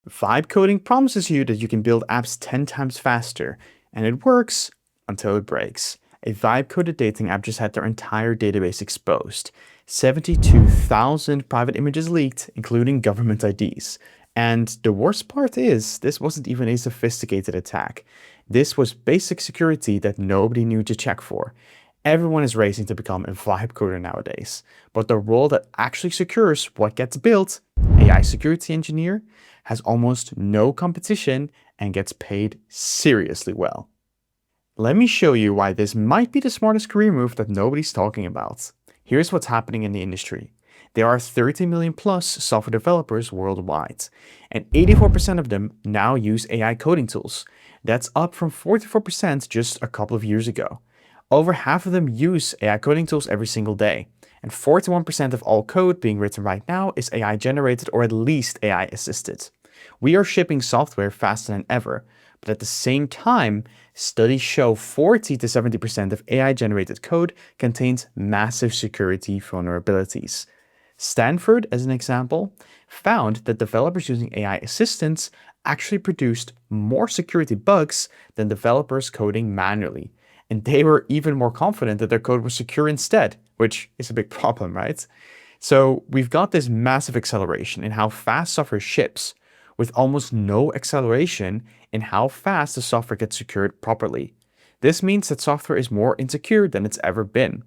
Vibe coding promises you that you can build apps 10 times faster, and it works until it breaks. A vibe coded dating app just had their entire database exposed. 72,000 private images leaked, including government IDs. And the worst part is, this wasn't even a sophisticated attack. This was basic security that nobody knew to check for. Everyone is racing to become a vibe coder nowadays, but the role that actually secures what gets built, AI security engineer, has almost no competition and gets paid seriously well. Let me show you why this might be the smartest career move that nobody's talking about. Here's what's happening in the industry. There are 30 million plus software developers worldwide, and 84% of them now use AI coding tools. That's up from 44% just a couple of years ago. Over half of them use AI coding tools every single day, and 41% of all code being written right now is AI generated or at least AI assisted. We are shipping software faster than ever, but at the same time, studies show 40 to 70% of AI generated code contains massive security vulnerabilities. Stanford, as an example, found that developers using AI assistants actually produced more security bugs than developers coding manually. And they were even more confident that their code was secure instead, which is a big problem, right? So we've got this massive acceleration in how fast software ships, with almost no acceleration in how fast the software gets secured properly. This means that software is more insecure than it's ever been.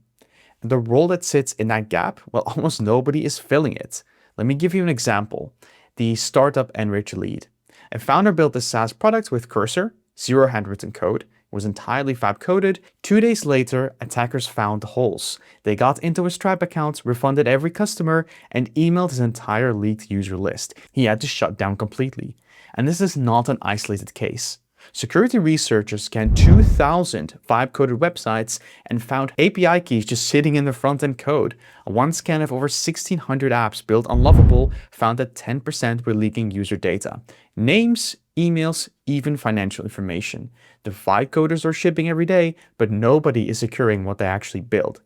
And the role that sits in that gap, well, almost nobody is filling it. Let me give you an example. The startup Enrich Lead. A founder built a SaaS product with Cursor, zero handwritten code, was entirely fab coded. 2 days later, attackers found the holes. They got into his Stripe account, refunded every customer, and emailed his entire leaked user list. He had to shut down completely. And this is not an isolated case. Security researchers scanned 2,000 vibe-coded websites and found API keys just sitting in the front-end code. One scan of over 1,600 apps built on Lovable found that 10% were leaking user data. Names, emails, even financial information. The vibe coders are shipping every day, but nobody is securing what they actually build.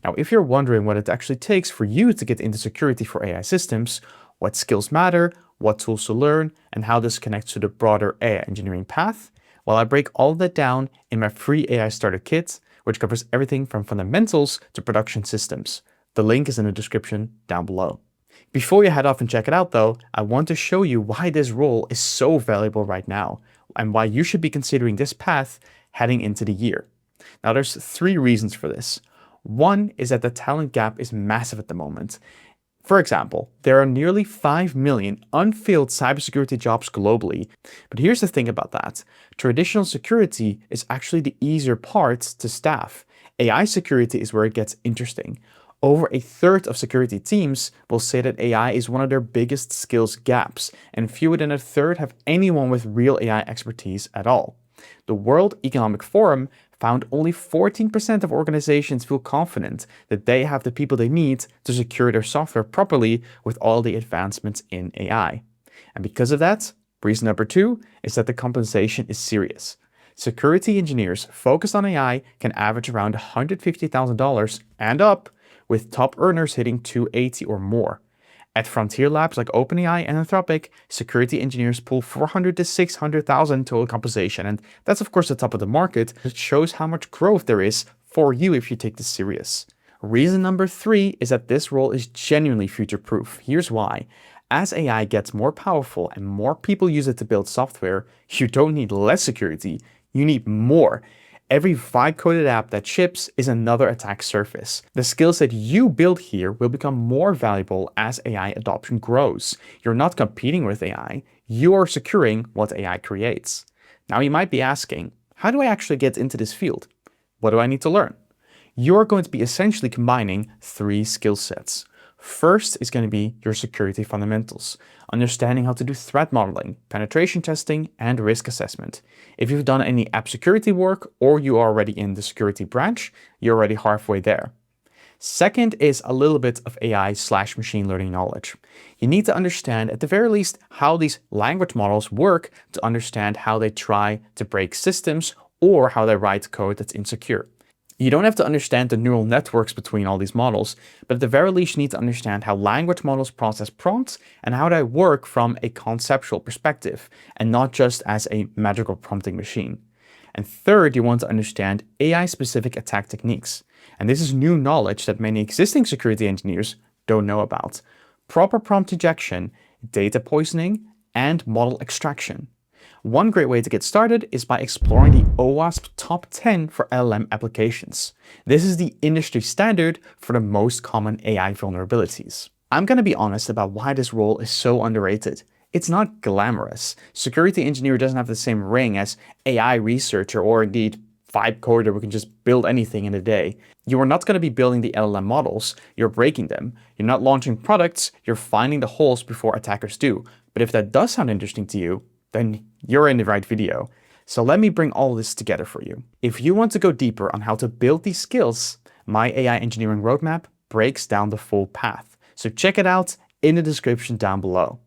Now, if you're wondering what it actually takes for you to get into security for AI systems, what skills matter, what tools to learn, and how this connects to the broader AI engineering path, well, I break all of that down in my free AI starter kit, which covers everything from fundamentals to production systems. The link is in the description down below. Before you head off and check it out though, I want to show you why this role is so valuable right now, and why you should be considering this path heading into the year. Now there's 3 reasons for this. One is that the talent gap is massive at the moment. For example, there are nearly 5 million unfilled cybersecurity jobs globally. But here's the thing about that. Traditional security is actually the easier part to staff. AI security is where it gets interesting. Over a third of security teams will say that AI is one of their biggest skills gaps, and fewer than a third have anyone with real AI expertise at all. The World Economic Forum found only 14% of organizations feel confident that they have the people they need to secure their software properly with all the advancements in AI. And because of that, reason number 2 is that the compensation is serious. Security engineers focused on AI can average around $150,000 and up, with top earners hitting $280,000 or more. At frontier labs like OpenAI and Anthropic, security engineers pull $400,000 to $600,000 total compensation, and that's of course the top of the market. It shows how much growth there is for you if you take this serious. Reason number 3 is that this role is genuinely future-proof. Here's why. As AI gets more powerful and more people use it to build software, you don't need less security, you need more. Every vibe-coded app that ships is another attack surface. The skills that you build here will become more valuable as AI adoption grows. You're not competing with AI, you're securing what AI creates. Now you might be asking, how do I actually get into this field? What do I need to learn? You're going to be essentially combining 3 skill sets. First is going to be your security fundamentals, understanding how to do threat modeling, penetration testing, and risk assessment. If you've done any app security work or you are already in the security branch, you're already halfway there. Second is a little bit of AI/machine learning knowledge. You need to understand at the very least how these language models work to understand how they try to break systems or how they write code that's insecure. You don't have to understand the neural networks between all these models, but at the very least you need to understand how language models process prompts and how they work from a conceptual perspective, and not just as a magical prompting machine. And third, you want to understand AI-specific attack techniques. And this is new knowledge that many existing security engineers don't know about. Proper prompt injection, data poisoning, and model extraction. One great way to get started is by exploring the OWASP Top 10 for LLM applications. This is the industry standard for the most common AI vulnerabilities. I'm going to be honest about why this role is so underrated. It's not glamorous. Security engineer doesn't have the same ring as AI researcher or indeed vibe coder who can just build anything in a day. You are not going to be building the LLM models, you're breaking them. You're not launching products, you're finding the holes before attackers do. But if that does sound interesting to you, then you're in the right video. So let me bring all this together for you. If you want to go deeper on how to build these skills, my AI engineering roadmap breaks down the full path. So check it out in the description down below.